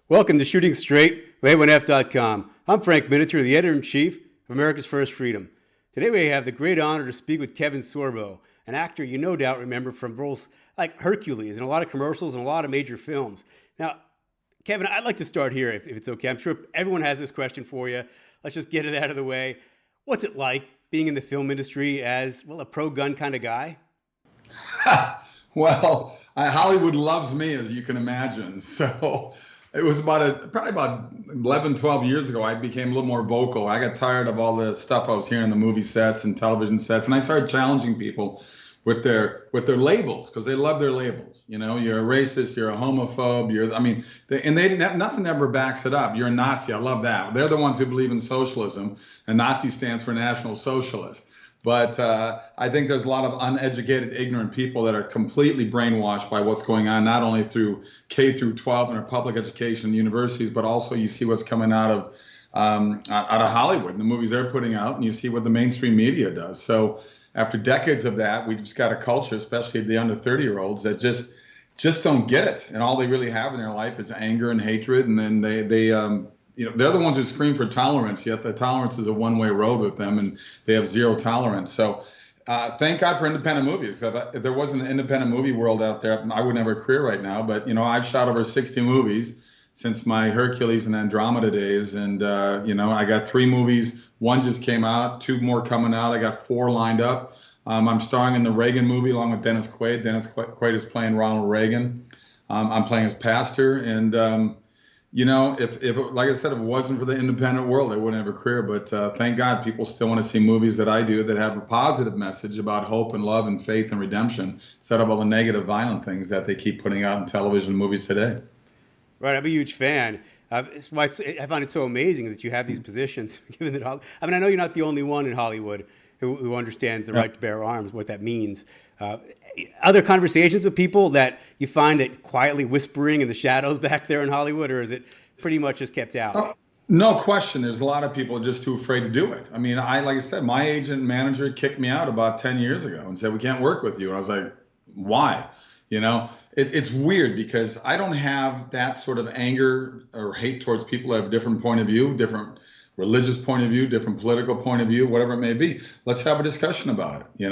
Welcome to Shooting Straight with A1F.com. I'm Frank Miniter, the editor-in-chief of America's First Freedom. Today we have the great honor to speak with Kevin Sorbo, an actor you no doubt remember from roles like Hercules and a lot of commercials and a lot of major films. Now, Kevin, I'd like to start here if it's okay. I'm sure everyone has this question for you. Let's just get it out of the way. What's it like being in the film industry as, well, a pro-gun kind of guy? Well, Hollywood loves me, as you can imagine. So it was probably about 11, 12 years ago, I became a little more vocal. I got tired of all the stuff I was hearing in the movie sets and television sets, and I started challenging people with their labels, because they love their labels. You know, you're a racist, you're a homophobe, nothing ever backs it up. You're a Nazi. I love that. They're the ones who believe in socialism, and Nazi stands for National Socialist. But I think there's a lot of uneducated, ignorant people that are completely brainwashed by what's going on, not only through K through 12 in our public education universities, but also you see what's coming out of Hollywood and the movies they're putting out, and you see what the mainstream media does. So after decades of that, we've just got a culture, especially the under 30-year-olds, that just don't get it, and all they really have in their life is anger and hatred, and then they're the ones who scream for tolerance, yet the tolerance is a one-way road with them, and they have zero tolerance. So thank God for independent movies. If there wasn't an independent movie world out there, I wouldn't have a career right now. But, I've shot over 60 movies since my Hercules and Andromeda days. And, I got 3 movies. 1 just came out, 2 more coming out. I got 4 lined up. I'm starring in the Reagan movie along with Dennis Quaid. Dennis Quaid is playing Ronald Reagan. I'm playing his pastor. And, if like I said, if it wasn't for the independent world, I wouldn't have a career. But thank God people still want to see movies that I do that have a positive message about hope and love and faith and redemption, instead of all the negative, violent things that they keep putting out in television movies today. Right, I'm a huge fan. It's why I find it so amazing that you have these positions. Given that, I know you're not the only one in Hollywood who understands the right to bear arms, what that means. Other conversations with people that you find that quietly whispering in the shadows back there in Hollywood, or is it pretty much just kept out? No question. There's a lot of people just too afraid to do it. I mean, like I said, my agent and manager kicked me out about 10 years ago and said, we can't work with you. And I was like, why? It's weird because I don't have that sort of anger or hate towards people that have a different point of view, different religious point of view, different political point of view, whatever it may be. Let's have a discussion about it,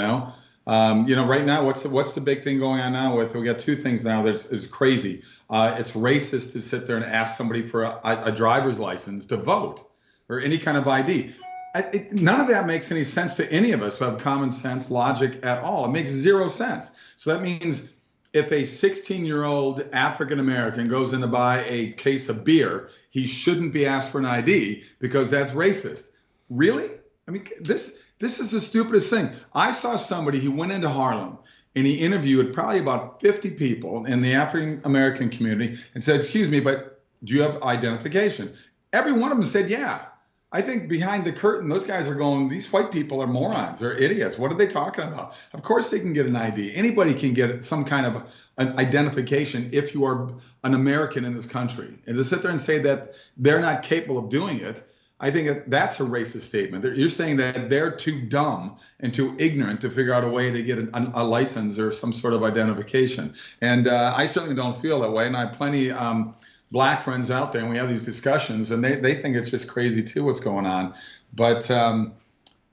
right now, what's the big thing going on now? We got 2 things now that's crazy. It's racist to sit there and ask somebody for a driver's license to vote or any kind of ID. None of that makes any sense to any of us who have common sense, logic at all. It makes 0 sense. So that means if a 16-year-old African American goes in to buy a case of beer, he shouldn't be asked for an ID because that's racist. Really? I mean, this is the stupidest thing. I saw somebody who went into Harlem and he interviewed probably about 50 people in the African American community and said, excuse me, but do you have identification? Every one of them said, yeah. I think behind the curtain, those guys are going, these white people are morons. They're idiots. What are they talking about? Of course they can get an ID. Anybody can get some kind of an identification if you are an American in this country. And to sit there and say that they're not capable of doing it, I think that's a racist statement. You're saying that they're too dumb and too ignorant to figure out a way to get a license or some sort of identification. And I certainly don't feel that way. And I have plenty Black friends out there, and we have these discussions, and they think it's just crazy too what's going on. But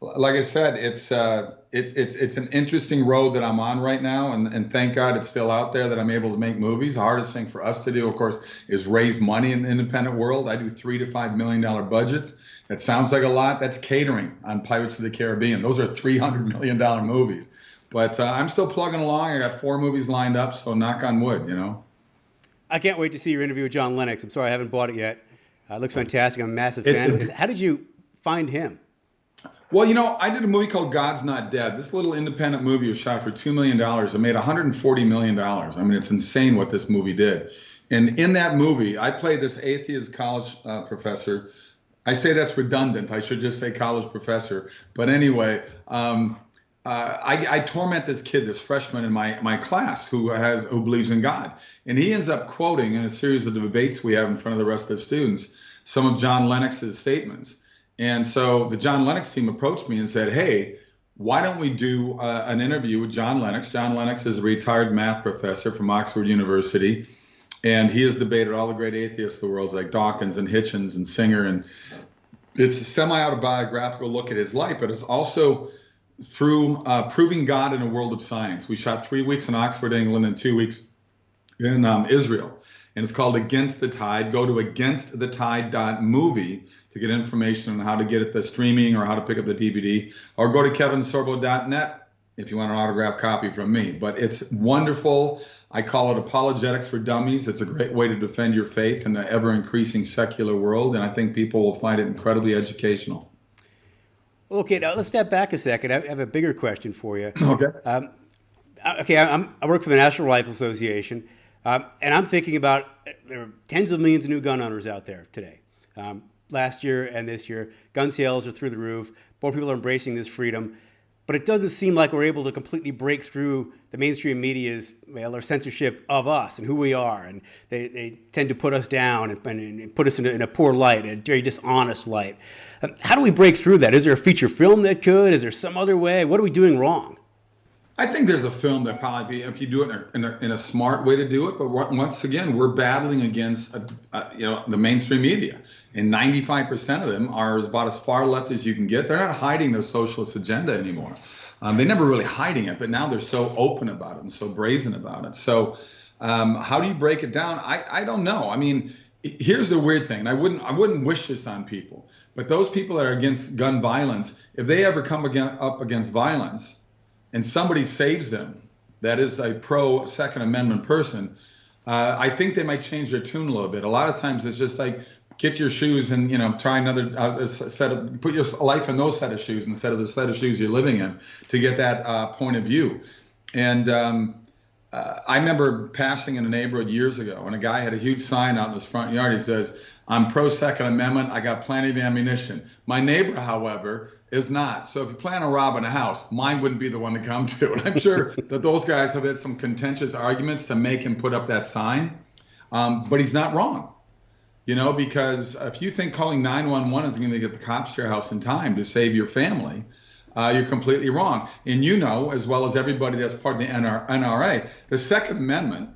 like I said, it's an interesting road that I'm on right now, and thank God it's still out there that I'm able to make movies. The hardest thing for us to do, of course, is raise money in the independent world. I do $3 to $5 million budgets. That sounds like a lot. That's catering on Pirates of the Caribbean. Those are $300 million movies. But I'm still plugging along. I got 4 movies lined up, so knock on wood, I can't wait to see your interview with John Lennox. I'm sorry I haven't bought it yet. It looks fantastic. I'm a massive fan of his. How did you find him? Well, I did a movie called God's Not Dead. This little independent movie was shot for $2 million. It made $140 million. I mean, it's insane what this movie did. And in that movie, I played this atheist college professor. I say that's redundant. I should just say college professor. But anyway, I torment this kid, this freshman in my class who believes in God. And he ends up quoting in a series of debates we have in front of the rest of the students some of John Lennox's statements. And so the John Lennox team approached me and said, hey, why don't we do an interview with John Lennox? John Lennox is a retired math professor from Oxford University. And he has debated all the great atheists of the world, like Dawkins and Hitchens and Singer. And it's a semi-autobiographical look at his life, but it's also through proving God in a world of science. We shot 3 weeks in Oxford, England, and 2 weeks in Israel. And it's called Against the Tide. Go to againstthetide.movie to get information on how to get it the streaming or how to pick up the DVD, or go to kevinsorbo.net if you want an autographed copy from me. But it's wonderful. I call it Apologetics for Dummies. It's a great way to defend your faith in the ever-increasing secular world, and I think people will find it incredibly educational. Okay, now let's step back a second. I have a bigger question for you. Okay. I work for the National Rifle Association, and I'm thinking about there are tens of millions of new gun owners out there today. Last year and this year, gun sales are through the roof. More people are embracing this freedom. But it doesn't seem like we're able to completely break through the mainstream media's or censorship of us and who we are. And they tend to put us down and put us in a poor light, a very dishonest light. How do we break through that? Is there a feature film that could? Is there some other way? What are we doing wrong? I think there's a film that probably be, if you do it in a smart way to do it. But once again, we're battling against the mainstream media. And 95% of them are about as far left as you can get. They're not hiding their socialist agenda anymore. They never really hiding it, but now they're so open about it and so brazen about it. So how do you break it down? I don't know. I mean, here's the weird thing. And I wouldn't wish this on people, but those people that are against gun violence, if they ever come up against violence and somebody saves them, that is a pro Second Amendment person, I think they might change their tune a little bit. A lot of times it's just like, get your shoes and, try another put your life in those set of shoes instead of the set of shoes you're living in to get that point of view. And I remember passing in a neighborhood years ago, and a guy had a huge sign out in his front yard. He says, "I'm pro Second Amendment. I got plenty of ammunition." My neighbor, however, is not. So if you plan on robbing a house, mine wouldn't be the one to come to. And I'm sure that those guys have had some contentious arguments to make him put up that sign. But he's not wrong. Because if you think calling 911 is going to get the cops to your house in time to save your family, you're completely wrong. And as well as everybody that's part of the NRA, the Second Amendment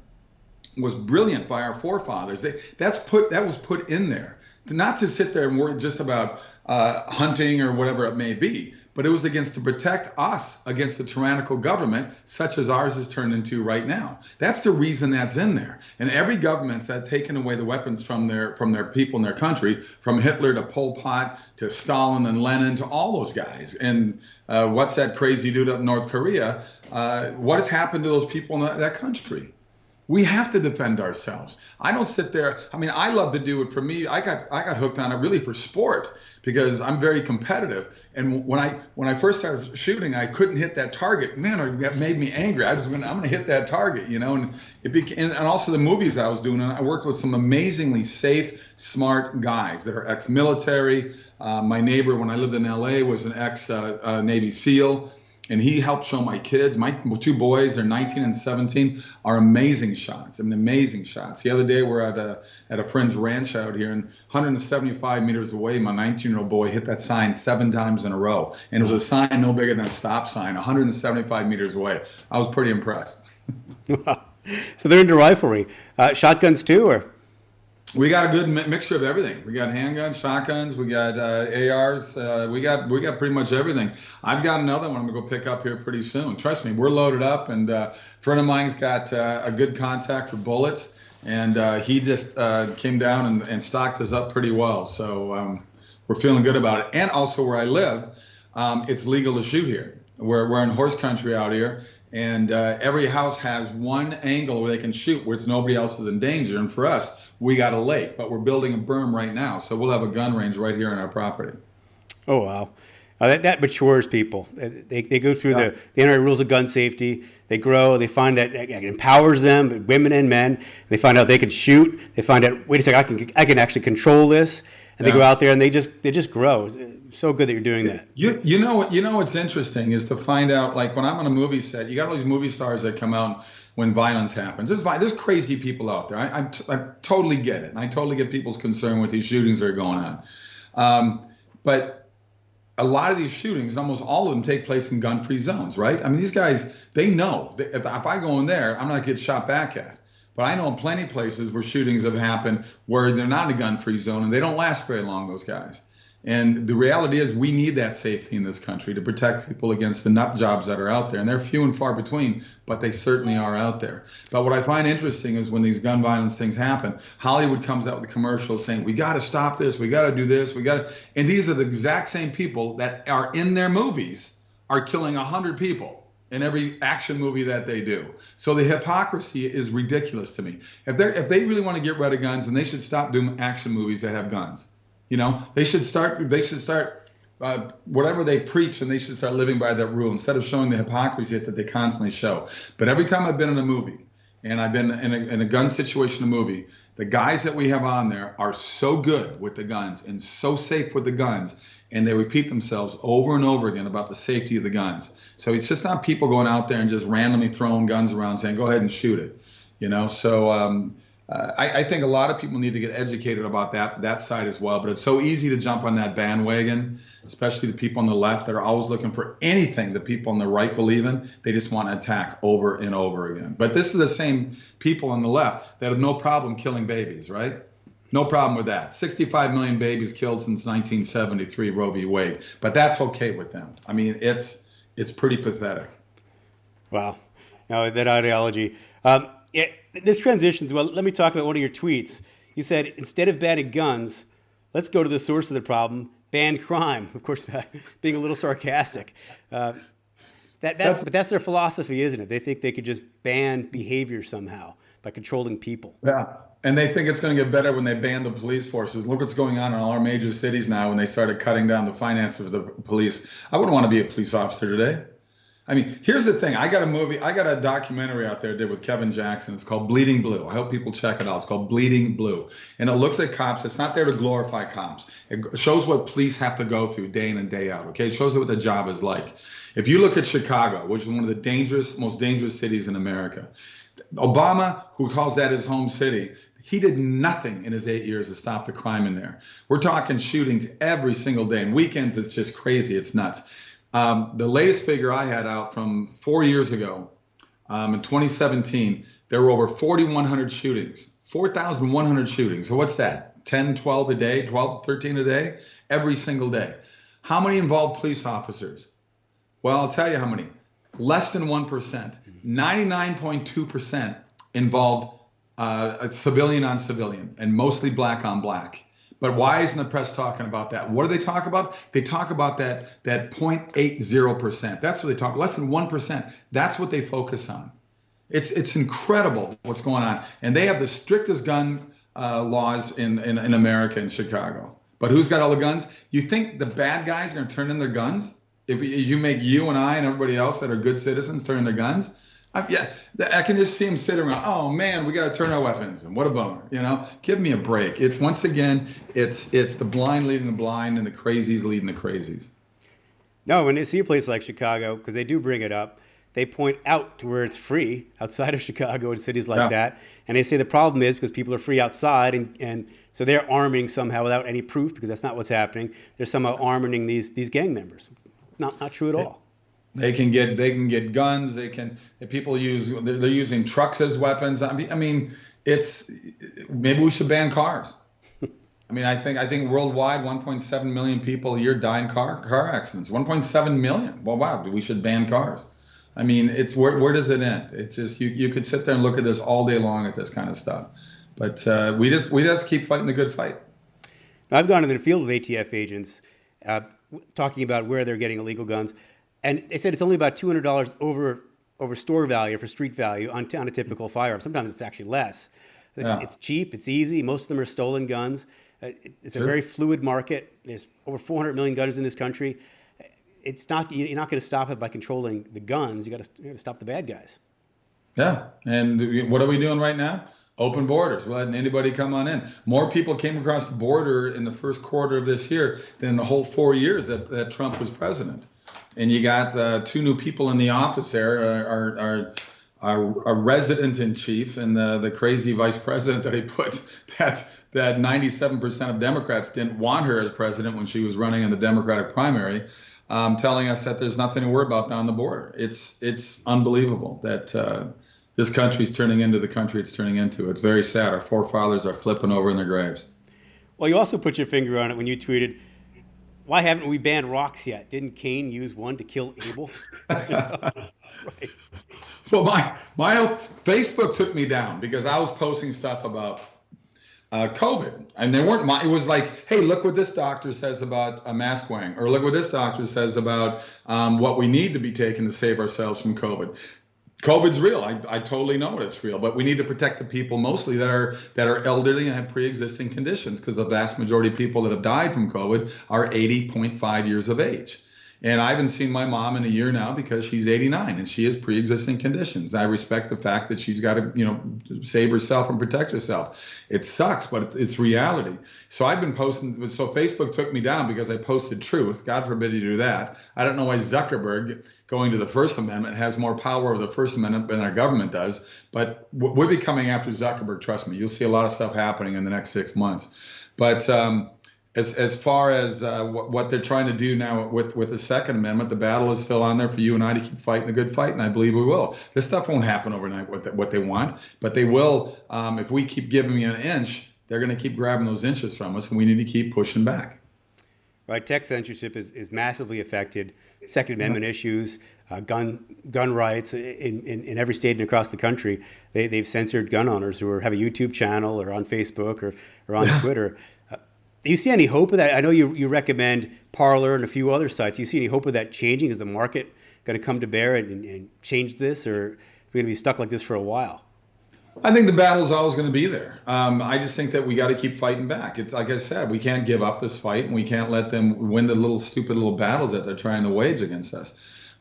was brilliant by our forefathers. That was put in there, not to sit there and worry just about hunting or whatever it may be, but it was to protect us against the tyrannical government such as ours is turned into right now. That's the reason that's in there. And every government's that taken away the weapons from their people in their country, from Hitler to Pol Pot to Stalin and Lenin to all those guys. And what's that crazy dude up in North Korea? What has happened to those people in that country? We have to defend ourselves. I don't sit there. I mean, I love to do it. For me, I got hooked on it really for sport because I'm very competitive. And when I first started shooting, I couldn't hit that target. Man, that made me angry. I'm going to hit that target, And and also the movies I was doing. And I worked with some amazingly safe, smart guys that are ex-military. My neighbor, when I lived in LA, was an ex-Navy SEAL. And he helped show my kids. My two boys, they're 19 and 17, are amazing shots. Amazing shots. The other day, we're at a friend's ranch out here, and 175 meters away, my 19-year-old boy hit that sign 7 times in a row. And it was a sign no bigger than a stop sign, 175 meters away. I was pretty impressed. So they're into riflery. Shotguns too, or? We got a good mixture of everything. We got handguns, shotguns, we got ARs, we got pretty much everything. I've got another one I'm gonna go pick up here pretty soon. Trust me, we're loaded up, and a friend of mine's got a good contact for bullets, and he just came down and stocked us up pretty well. So we're feeling good about it. And also where I live, it's legal to shoot here. We're in horse country out here. And every house has one angle where they can shoot where it's nobody else is in danger. And for us, we got a lake, but we're building a berm right now. So we'll have a gun range right here on our property. Oh, wow. That matures people. They go through the NRA rules of gun safety. They grow. They find that it empowers them, women and men. They find out they can shoot. They find out, wait a second, I can actually control this. And they go out there and they just grow. It's so good that you're doing that. You know what's interesting is to find out, like when I'm on a movie set, you got all these movie stars that come out when violence happens. There's crazy people out there. I totally get it. And I totally get people's concern with these shootings that are going on. But a lot of these shootings, almost all of them take place in gun-free zones, right? I mean, these guys, they know that if I go in there, I'm not going to get shot back at. But I know in plenty of places where shootings have happened where they're not in a gun-free zone and they don't last very long, those guys. And the reality is we need that safety in this country to protect people against the nut jobs that are out there. And they're few and far between, but they certainly are out there. But what I find interesting is when these gun violence things happen, Hollywood comes out with commercials saying, we got to stop this, we got to do this, and these are the exact same people that are in their movies are killing 100 people in every action movie that they do. So the hypocrisy is ridiculous to me. If they really want to get rid of guns, then they should stop doing action movies that have guns. They should start whatever they preach, and they should start living by that rule instead of showing the hypocrisy that they constantly show. But every time I've been in a movie and I've been in a gun situation, a movie, the guys that we have on there are so good with the guns and so safe with the guns, and they repeat themselves over and over again about the safety of the guns. So it's just not people going out there and just randomly throwing guns around saying, go ahead and shoot it. So I think a lot of people need to get educated about that side as well. But it's so easy to jump on that bandwagon, especially the people on the left that are always looking for anything that people on the right believe in. They just want to attack over and over again. But this is the same people on the left that have no problem killing babies, right? No problem with that. 65 million babies killed since 1973, Roe v. Wade. But that's okay with them. I mean, it's pretty pathetic. Wow. Now, that ideology. This transitions, well, let me talk about one of your tweets. You said, instead of banning guns, let's go to the source of the problem, ban crime. Of course, being a little sarcastic. But that's their philosophy, isn't it? They think they could just ban behavior somehow by controlling people. Yeah. And they think it's going to get better when they ban the police forces. Look what's going on in all our major cities now when they started cutting down the finances of the police. I wouldn't want to be a police officer today. I mean, here's the thing. I got a documentary out there I did with Kevin Jackson. It's called Bleeding Blue. I hope people check it out. It's called Bleeding Blue. And it looks at cops. It's not there to glorify cops. It shows what police have to go through day in and day out, okay? It shows you what the job is like. If you look at Chicago, which is one of the most dangerous cities in America, Obama, who calls that his home city, he did nothing in his 8 years to stop the crime in there. We're talking shootings every single day. And weekends, it's just crazy. It's nuts. The latest figure I had out from 4 years ago, in 2017, there were over 4,100 shootings, 4,100 shootings. So what's that? 10, 12 a day, 12, 13 a day, every single day. How many involved police officers? Well, I'll tell you how many. Less than 1%. 99.2% involved civilian on civilian, and mostly black on black. But why isn't the press talking about that? What do they talk about? They talk about that 0.80%. That's what they talk, less than 1%. That's what they focus on. It's incredible what's going on. And they have the strictest gun laws in America, in Chicago. But who's got all the guns? You think the bad guys are going to turn in their guns? If you make you and I and everybody else that are good citizens turn in their guns? Yeah, I can just see them sitting around. Oh man, we got to turn our weapons in. What a bummer, Give me a break. It's once again, it's the blind leading the blind and the crazies leading the crazies. No, when they see a place like Chicago, because they do bring it up, they point out to where it's free outside of Chicago and cities like that, and they say the problem is because people are free outside, and so they're arming somehow without any proof, because that's not what's happening. They're somehow arming these gang members. Not true at all. They can get guns. They're using trucks as weapons. I mean, maybe we should ban cars. I mean, I think worldwide 1.7 million people a year die in car accidents. 1.7 million. Well, wow, we should ban cars. I mean, it's where does it end? It's just you could sit there and look at this all day long at this kind of stuff. But we just keep fighting the good fight. Now, I've gone into the field with ATF agents talking about where they're getting illegal guns. And they said it's only about $200 over store value for street value on a typical firearm. Sometimes it's actually less. It's cheap. It's easy. Most of them are stolen guns. It's a very fluid market. There's over 400 million guns in this country. You're not going to stop it by controlling the guns. You got to stop the bad guys. Yeah. And what are we doing right now? Open borders. We're letting anybody come on in. More people came across the border in the first quarter of this year than the whole 4 years that Trump was president. And you got two new people in the office there, our resident in chief and the crazy vice president that he put that 97% of Democrats didn't want her as president when she was running in the Democratic primary, telling us that there's nothing to worry about down the border. It's unbelievable that this country's turning into the country it's turning into. It's very sad. Our forefathers are flipping over in their graves. Well, you also put your finger on it when you tweeted, "Why haven't we banned rocks yet? Didn't Cain use one to kill Abel?" Right. Well, my Facebook took me down because I was posting stuff about COVID, and they weren't. It was like, hey, look what this doctor says about a mask wearing, or look what this doctor says about what we need to be taking to save ourselves from COVID. COVID's real. I totally know it's real, but we need to protect the people mostly that are elderly and have pre-existing conditions, because the vast majority of people that have died from COVID are 80.5 years of age. And I haven't seen my mom in a year now because she's 89 and she has pre-existing conditions. I respect the fact that she's got to, save herself and protect herself. It sucks, but it's reality. So I've been posting. So Facebook took me down because I posted truth. God forbid you do that. I don't know why Zuckerberg, going to the First Amendment, has more power over the First Amendment than our government does. But we'll be coming after Zuckerberg. Trust me. You'll see a lot of stuff happening in the next 6 months. But as far as what they're trying to do now with the Second Amendment, the battle is still on there for you and I to keep fighting the good fight, and I believe we will. This stuff won't happen overnight, what they want, but they will. If we keep giving them an inch, they're going to keep grabbing those inches from us, and we need to keep pushing back. Right, tech censorship is massively affected Second Amendment issues, gun rights in every state and across the country. They've censored gun owners who have a YouTube channel or on Facebook or on Twitter. Do you see any hope of that? I know you recommend Parler and a few other sites. Do you see any hope of that changing? Is the market going to come to bear and change this, or are we going to be stuck like this for a while? I think the battle's always going to be there. I just think that we got to keep fighting back. It's like I said, we can't give up this fight, and we can't let them win the stupid little battles that they're trying to wage against us.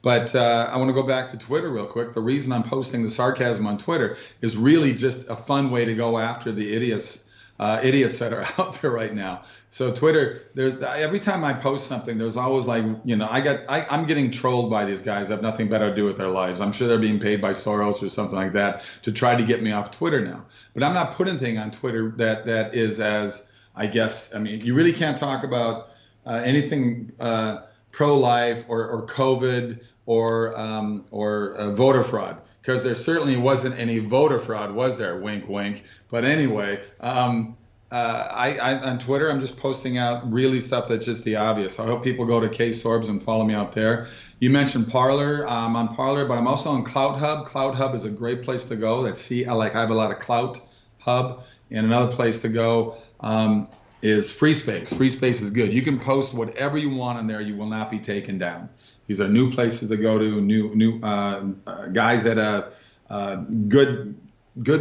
But I want to go back to Twitter real quick. The reason I'm posting the sarcasm on Twitter is really just a fun way to go after the idiots that are out there right now. So Twitter, every time I post something, there's always like, I'm getting trolled by these guys that have nothing better to do with their lives. I'm sure they're being paid by Soros or something like that to try to get me off Twitter now. But I'm not putting anything on Twitter that is as, you really can't talk about anything pro-life or COVID or voter fraud, because there certainly wasn't any voter fraud, was there? Wink, wink. But anyway, I on Twitter, I'm just posting out really stuff that's just the obvious. I hope people go to K Sorbs and follow me out there. You mentioned Parler. I'm on Parler, but I'm also on Clout Hub. Clout Hub is a great place to go. I have a lot of Clout Hub. And another place to go is Free Space. Free Space is good. You can post whatever you want on there. You will not be taken down. These are new places to go to, new guys that good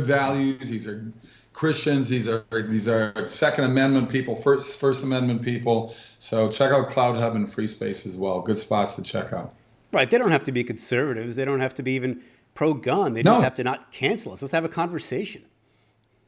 values. These are Christians. These are Second Amendment people, First Amendment people. So check out Cloud Hub and Free Space as well. Good spots to check out. Right. They don't have to be conservatives. They don't have to be even pro-gun. They just have to not cancel us. Let's have a conversation.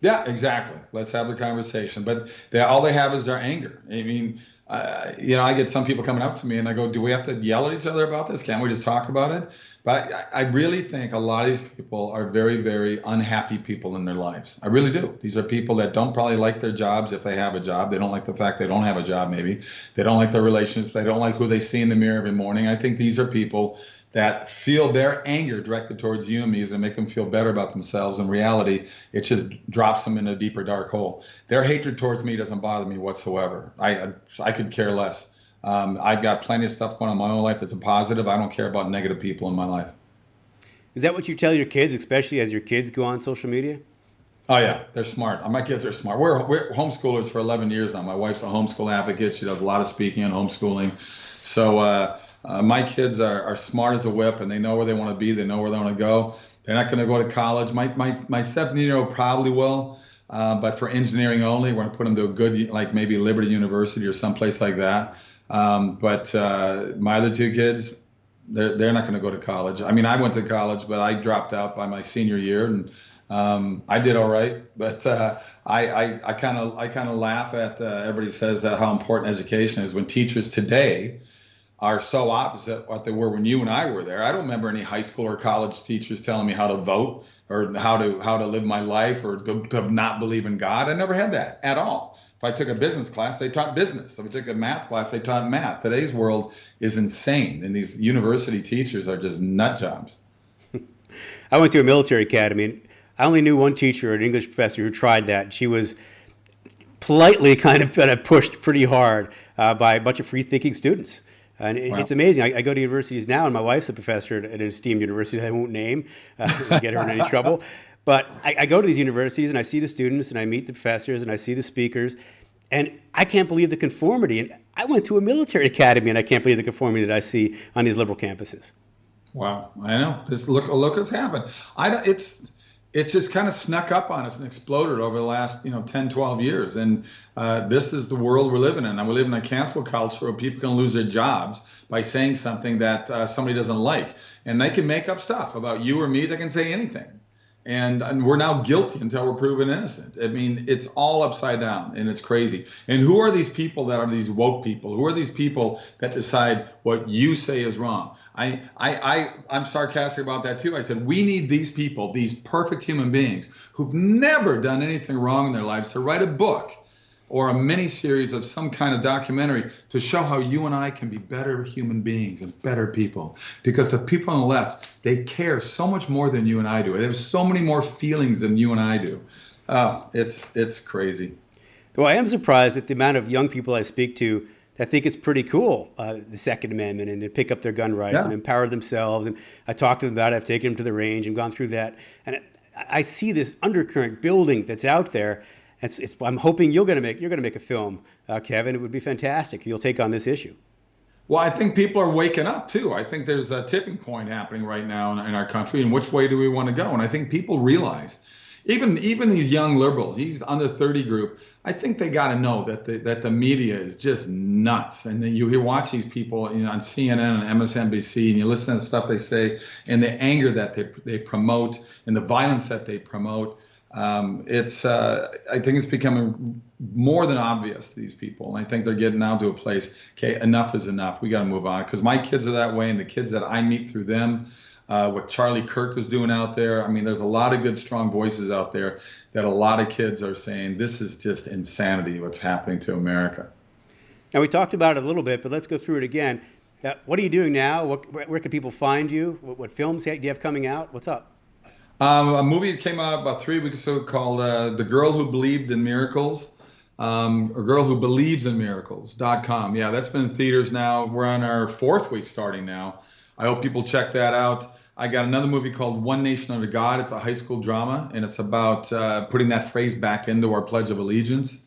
Yeah, exactly. Let's have the conversation. But all they have is their anger. I mean, I get some people coming up to me and I go, do we have to yell at each other about this? Can't we just talk about it? But I really think a lot of these people are very, very unhappy people in their lives. I really do. These are people that don't probably like their jobs if they have a job. They don't like the fact they don't have a job, maybe. They don't like their relationships. They don't like who they see in the mirror every morning. I think these are people that feel their anger directed towards you and me and make them feel better about themselves. In reality, it just drops them in a deeper, dark hole. Their hatred towards me doesn't bother me whatsoever. I could care less. I've got plenty of stuff going on in my own life that's a positive. I don't care about negative people in my life. Is that what you tell your kids, especially as your kids go on social media? Oh, yeah, they're smart. My kids are smart. We're homeschoolers for 11 years now. My wife's a homeschool advocate. She does a lot of speaking and homeschooling. So my kids are smart as a whip, and they know where they want to be. They know where they want to go. They're not going to go to college. My 17-year-old probably will, but for engineering only. We're going to put them to a good, like maybe Liberty University or someplace like that. But my other two kids, they're not going to go to college. I mean, I went to college, but I dropped out by my senior year, and I did all right. But I kind of laugh at everybody says that how important education is when teachers today are so opposite what they were when you and I were there. I don't remember any high school or college teachers telling me how to vote or how to live my life or to not believe in God. I never had that at all. If I took a business class, they taught business. If I took a math class, they taught math. Today's world is insane, and these university teachers are just nut jobs. I went to a military academy, and I only knew one teacher, an English professor, who tried that. She was politely kind of pushed pretty hard by a bunch of free-thinking students. And Wow. it's amazing. I go to universities now, and my wife's a professor at an esteemed university that I won't name, get her in any trouble. But I go to these universities, and I see the students, and I meet the professors, and I see the speakers, and I can't believe the conformity. And I went to a military academy, and I can't believe the conformity that I see on these liberal campuses. Wow, I know. Look what's happened. I don't, it's just kind of snuck up on us and exploded over the last 10, 12 years. And this is the world we're living in. And we live in a cancel culture where people can lose their jobs by saying something that somebody doesn't like. And they can make up stuff about you or me. They can say anything. And we're now guilty until we're proven innocent. I mean, it's all upside down, and it's crazy. And who are these people that are these woke people? Who are these people that decide what you say is wrong? I'm sarcastic about that too. I said, we need these people, these perfect human beings who've never done anything wrong in their lives, to write a book or a mini series of some kind of documentary to show how you and I can be better human beings and better people. Because the people on the left, they care so much more than you and I do. They have so many more feelings than you and I do. It's crazy. Well, I am surprised at the amount of young people I speak to that think it's pretty cool, the Second Amendment, and to pick up their gun rights and empower themselves. And I talk to them about it. I've taken them to the range and gone through that. And I see this undercurrent building that's out there. I'm hoping you're going to make a film, Kevin. It would be fantastic if you'll take on this issue. Well, I think people are waking up too. I think there's a tipping point happening right now in our country. And which way do we want to go? And I think people realize, even these young liberals, these under 30 group, I think they got to know that the media is just nuts. And then you watch these people on CNN and MSNBC, and you listen to the stuff they say, and the anger that they promote, and the violence that they promote. I think it's becoming more than obvious to these people. And I think they're getting now to a place, okay, enough is enough. We got to move on. Because my kids are that way, and the kids that I meet through them, what Charlie Kirk is doing out there. I mean, there's a lot of good, strong voices out there that a lot of kids are saying, this is just insanity, what's happening to America. Now, we talked about it a little bit, but let's go through it again. What are you doing now? Where can people find you? What films do you have coming out? What's up? A movie that came out about 3 weeks ago called The Girl Who Believed in Miracles, A Girl Who Believes in Miracles.com. Yeah, that's been in theaters now. We're on our 4th week starting now. I hope people check that out. I got another movie called One Nation Under God. It's a high school drama, and it's about putting that phrase back into our Pledge of Allegiance.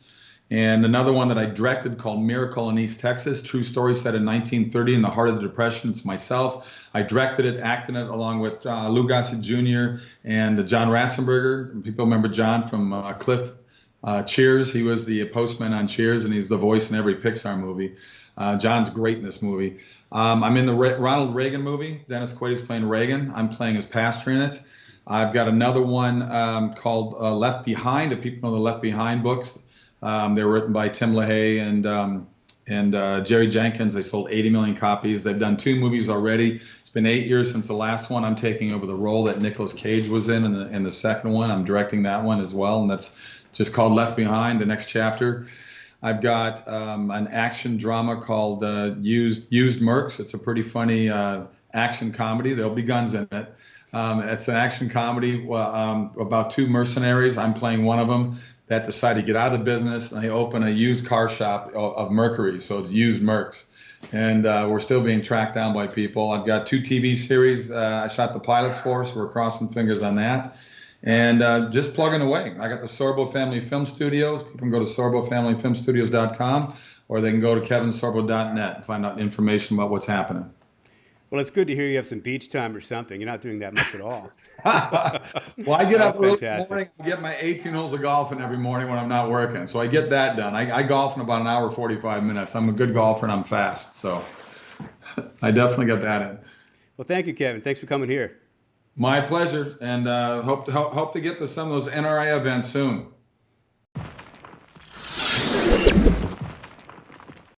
And another one that I directed called Miracle in East Texas, true story set in 1930 in the heart of the Depression. It's myself. I directed it, acted it along with Lou Gossett Jr. and John Ratzenberger. People remember John from Cliff Cheers. He was the postman on Cheers, and he's the voice in every Pixar movie. John's great in this movie. I'm in the Ronald Reagan movie. Dennis Quaid's playing Reagan. I'm playing his pastor in it. I've got another one called Left Behind. If people know the Left Behind books, they were written by Tim LaHaye and Jerry Jenkins. They sold 80 million copies. They've done 2 movies already. It's been 8 years since the last one. I'm taking over the role that Nicolas Cage was in the second one. I'm directing that one as well, and that's just called Left Behind, the next chapter. I've got an action drama called Used Mercs. It's a pretty funny action comedy. There'll be guns in it. It's an action comedy about 2 mercenaries. I'm playing one of them that decide to get out of the business, and they open a used car shop of Mercury. So it's Used Mercs. And we're still being tracked down by people. I've got 2 TV series I shot the pilots for, so we're crossing fingers on that. And just plugging away. I got the Sorbo Family Film Studios. People can go to sorbofamilyfilmstudios.com, or they can go to kevinsorbo.net and find out information about what's happening. Well, it's good to hear you have some beach time or something. You're not doing that much at all. Well, I get up early in the morning. I get my 18 holes of golfing every morning when I'm not working. So I get that done. I golf in about an hour, 45 minutes. I'm a good golfer, and I'm fast. So I definitely got that in. Well, thank you, Kevin. Thanks for coming here. My pleasure, and hope to get to some of those NRA events soon.